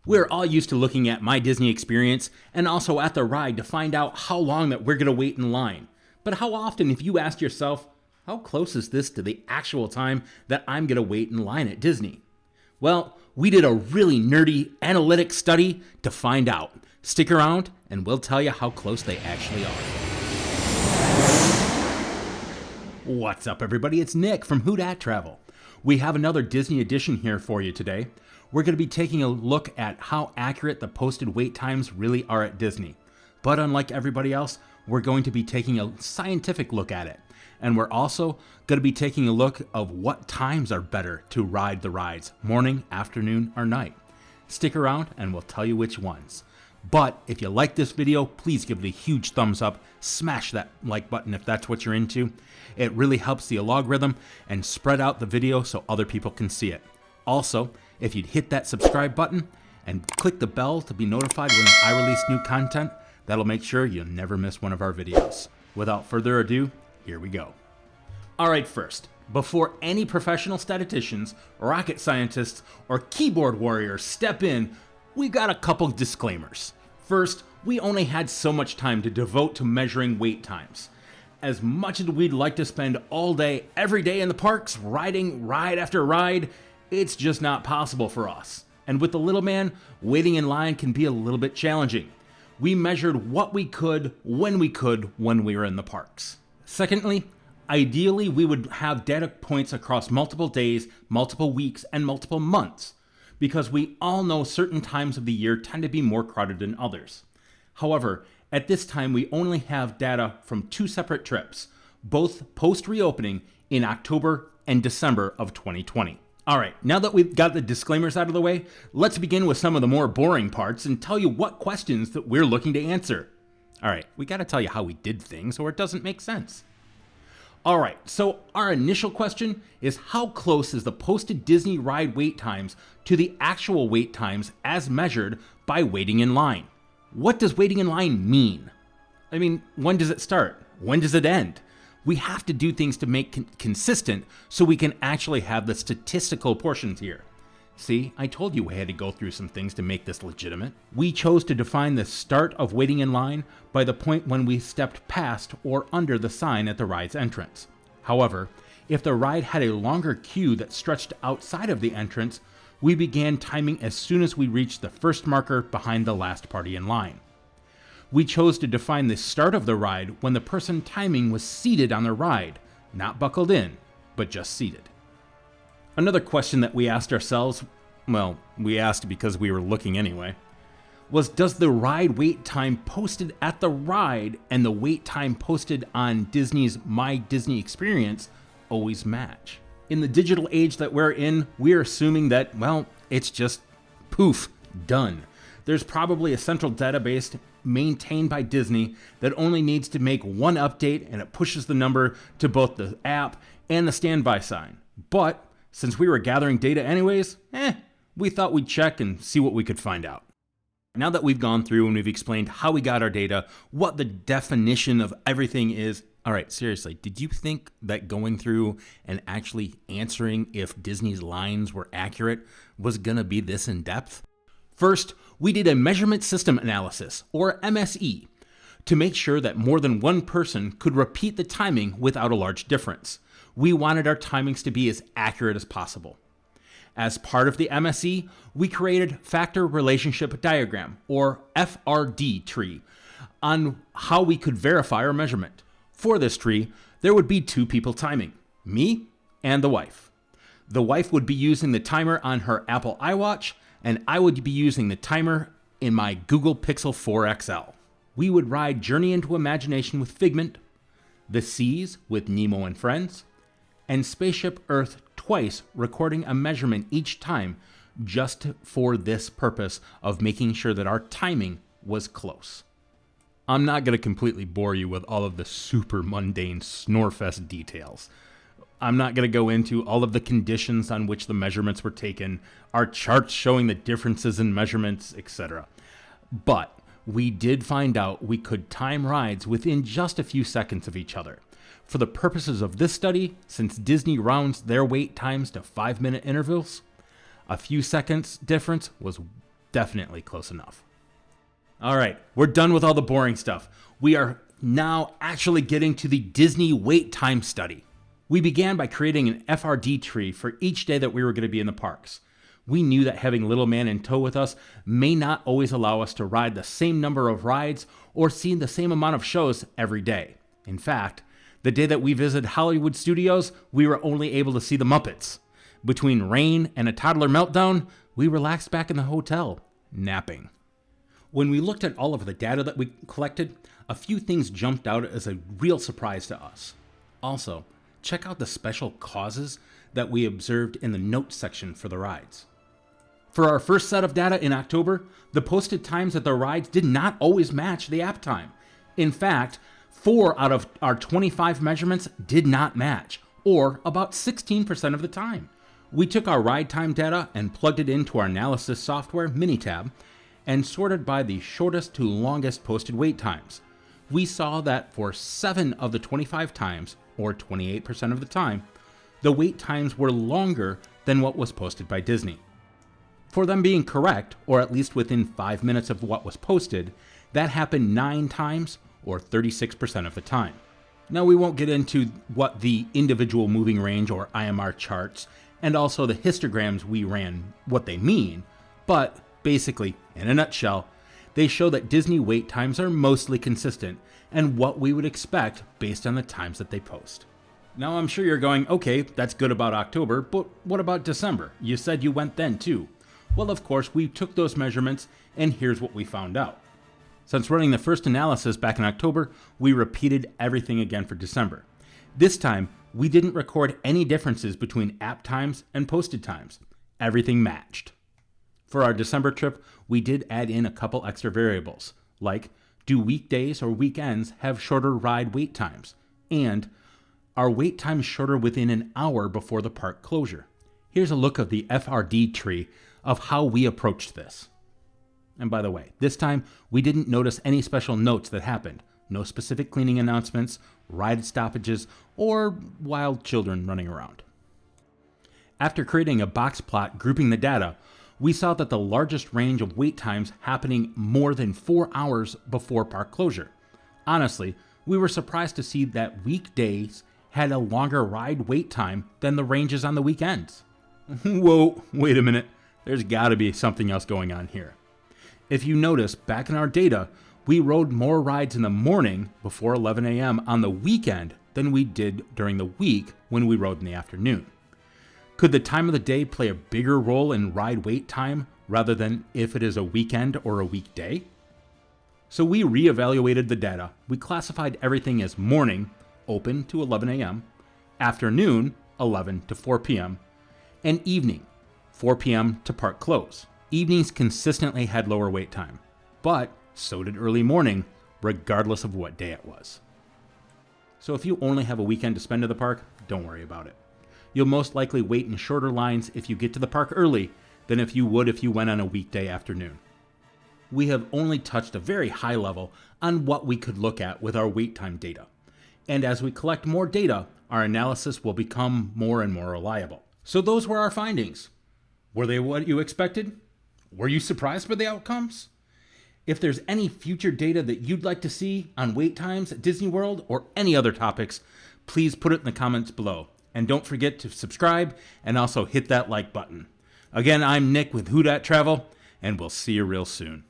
We're all used to looking at My Disney Experience and also at the ride to find out how long that we're going to wait in line. But how often have you asked yourself, how close is this to the actual time that I'm going to wait in line at Disney? Well, we did a really nerdy analytic study to find out. Stick around and we'll tell you how close they actually are. What's up, everybody? It's Nick from Who Dat Travel. We have another Disney edition here for you today. We're going to be taking a look at how accurate the posted wait times really are at Disney. But unlike everybody else, we're going to be taking a scientific look at it. And we're also going to be taking a look of what times are better to ride the rides, morning, afternoon, or night. Stick around and we'll tell you which ones. But if you like this video, please give it a huge thumbs up. Smash that like button if that's what you're into. It really helps the algorithm and spread out the video so other people can see it. Also, if you'd hit that subscribe button and click the bell to be notified when I release new content, that'll make sure you'll never miss one of our videos. Without further ado, here we go. Alright, first, before any professional statisticians, rocket scientists, or keyboard warriors step in, we got a couple disclaimers. First, we only had so much time to devote to measuring wait times. As much as we'd like to spend all day, every day in the parks, riding ride after ride, it's just not possible for us. And with the little man, waiting in line can be a little bit challenging. We measured what we could when we were in the parks. Secondly, ideally we would have data points across multiple days, multiple weeks, and multiple months, because we all know certain times of the year tend to be more crowded than others. However, at this time we only have data from two separate trips, both post-reopening in October and December of 2020. Alright, now that we've got the disclaimers out of the way, let's begin with some of the more boring parts and tell you what questions that we're looking to answer. Alright, we gotta tell you how we did things or it doesn't make sense. Alright, so our initial question is how close is the posted Disney ride wait times to the actual wait times as measured by waiting in line? What does waiting in line mean? I mean, when does it start? When does it end? We have to do things to make consistent so we can actually have the statistical portions here. See, I told you we had to go through some things to make this legitimate. We chose to define the start of waiting in line by the point when we stepped past or under the sign at the ride's entrance. However, if the ride had a longer queue that stretched outside of the entrance, we began timing as soon as we reached the first marker behind the last party in line. We chose to define the start of the ride when the person timing was seated on the ride, not buckled in, but just seated. Another question that we asked ourselves, well, we asked because we were looking anyway, was does the ride wait time posted at the ride and the wait time posted on Disney's My Disney Experience always match? In the digital age that we're in, we're assuming that, well, it's just poof, done. There's probably a central database maintained by Disney that only needs to make one update and it pushes the number to both the app and the standby sign. But since we were gathering data anyways, we thought we'd check and see what we could find out. Now that we've gone through and we've explained how we got our data, what the definition of everything is, all right, seriously, did you think that going through and actually answering if Disney's lines were accurate was gonna be this in depth? First, we did a measurement system analysis, or MSE, to make sure that more than one person could repeat the timing without a large difference. We wanted our timings to be as accurate as possible. As part of the MSE, we created Factor Relationship Diagram, or FRD tree, on how we could verify our measurement. For this tree, there would be two people timing, me and the wife. The wife would be using the timer on her Apple iWatch, and I would be using the timer in my Google Pixel 4 XL. We would ride Journey into Imagination with Figment, The Seas with Nemo and Friends, and Spaceship Earth twice, recording a measurement each time just for this purpose of making sure that our timing was close. I'm not going to completely bore you with all of the super mundane Snorefest details. I'm not going to go into all of the conditions on which the measurements were taken, our charts showing the differences in measurements, etc. But we did find out we could time rides within just a few seconds of each other. For the purposes of this study, since Disney rounds their wait times to 5-minute intervals, a few seconds difference was definitely close enough. All right, we're done with all the boring stuff. We are now actually getting to the Disney wait time study. We began by creating an FRD tree for each day that we were going to be in the parks. We knew that having little man in tow with us may not always allow us to ride the same number of rides or see the same amount of shows every day. In fact, the day that we visited Hollywood Studios, we were only able to see the Muppets. Between rain and a toddler meltdown, we relaxed back in the hotel, napping. When we looked at all of the data that we collected, a few things jumped out as a real surprise to us. Also, check out the special causes that we observed in the notes section for the rides. For our first set of data in October, the posted times at the rides did not always match the app time. In fact, 4 out of our 25 measurements did not match, or about 16% of the time. We took our ride time data and plugged it into our analysis software, Minitab, and sorted by the shortest to longest posted wait times. We saw that for 7 of the 25 times, or 28% of the time, the wait times were longer than what was posted by Disney. For them being correct, or at least within 5 minutes of what was posted, that happened 9 times, or 36% of the time. Now we won't get into what the individual moving range or IMR charts and also the histograms we ran, what they mean, but basically, in a nutshell, they show that Disney wait times are mostly consistent and what we would expect based on the times that they post. Now I'm sure you're going, okay, that's good about October, but what about December? You said you went then too. Well, of course, we took those measurements and here's what we found out. Since running the first analysis back in October, we repeated everything again for December. This time, we didn't record any differences between app times and posted times. Everything matched. For our December trip, we did add in a couple extra variables, like do weekdays or weekends have shorter ride wait times? And are wait times shorter within an hour before the park closure? Here's a look of the FRD tree of how we approached this. And by the way, this time we didn't notice any special notes that happened. No specific cleaning announcements, ride stoppages, or wild children running around. After creating a box plot grouping the data, we saw that the largest range of wait times happening more than 4 hours before park closure. Honestly, we were surprised to see that weekdays had a longer ride wait time than the ranges on the weekends. Whoa, wait a minute. There's gotta be something else going on here. If you notice, back in our data, we rode more rides in the morning before 11 a.m. on the weekend than we did during the week when we rode in the afternoon. Could the time of the day play a bigger role in ride wait time rather than if it is a weekend or a weekday? So we reevaluated the data. We classified everything as morning, open to 11 a.m., afternoon, 11 to 4 p.m., and evening, 4 p.m. to park close. Evenings consistently had lower wait time, but so did early morning, regardless of what day it was. So if you only have a weekend to spend at the park, don't worry about it. You'll most likely wait in shorter lines if you get to the park early than if you would if you went on a weekday afternoon. We have only touched a very high level on what we could look at with our wait time data. And as we collect more data, our analysis will become more and more reliable. So those were our findings. Were they what you expected? Were you surprised by the outcomes? If there's any future data that you'd like to see on wait times at Disney World or any other topics, please put it in the comments below. And don't forget to subscribe and also hit that like button. Again, I'm Nick with Who Dat Travel, and we'll see you real soon.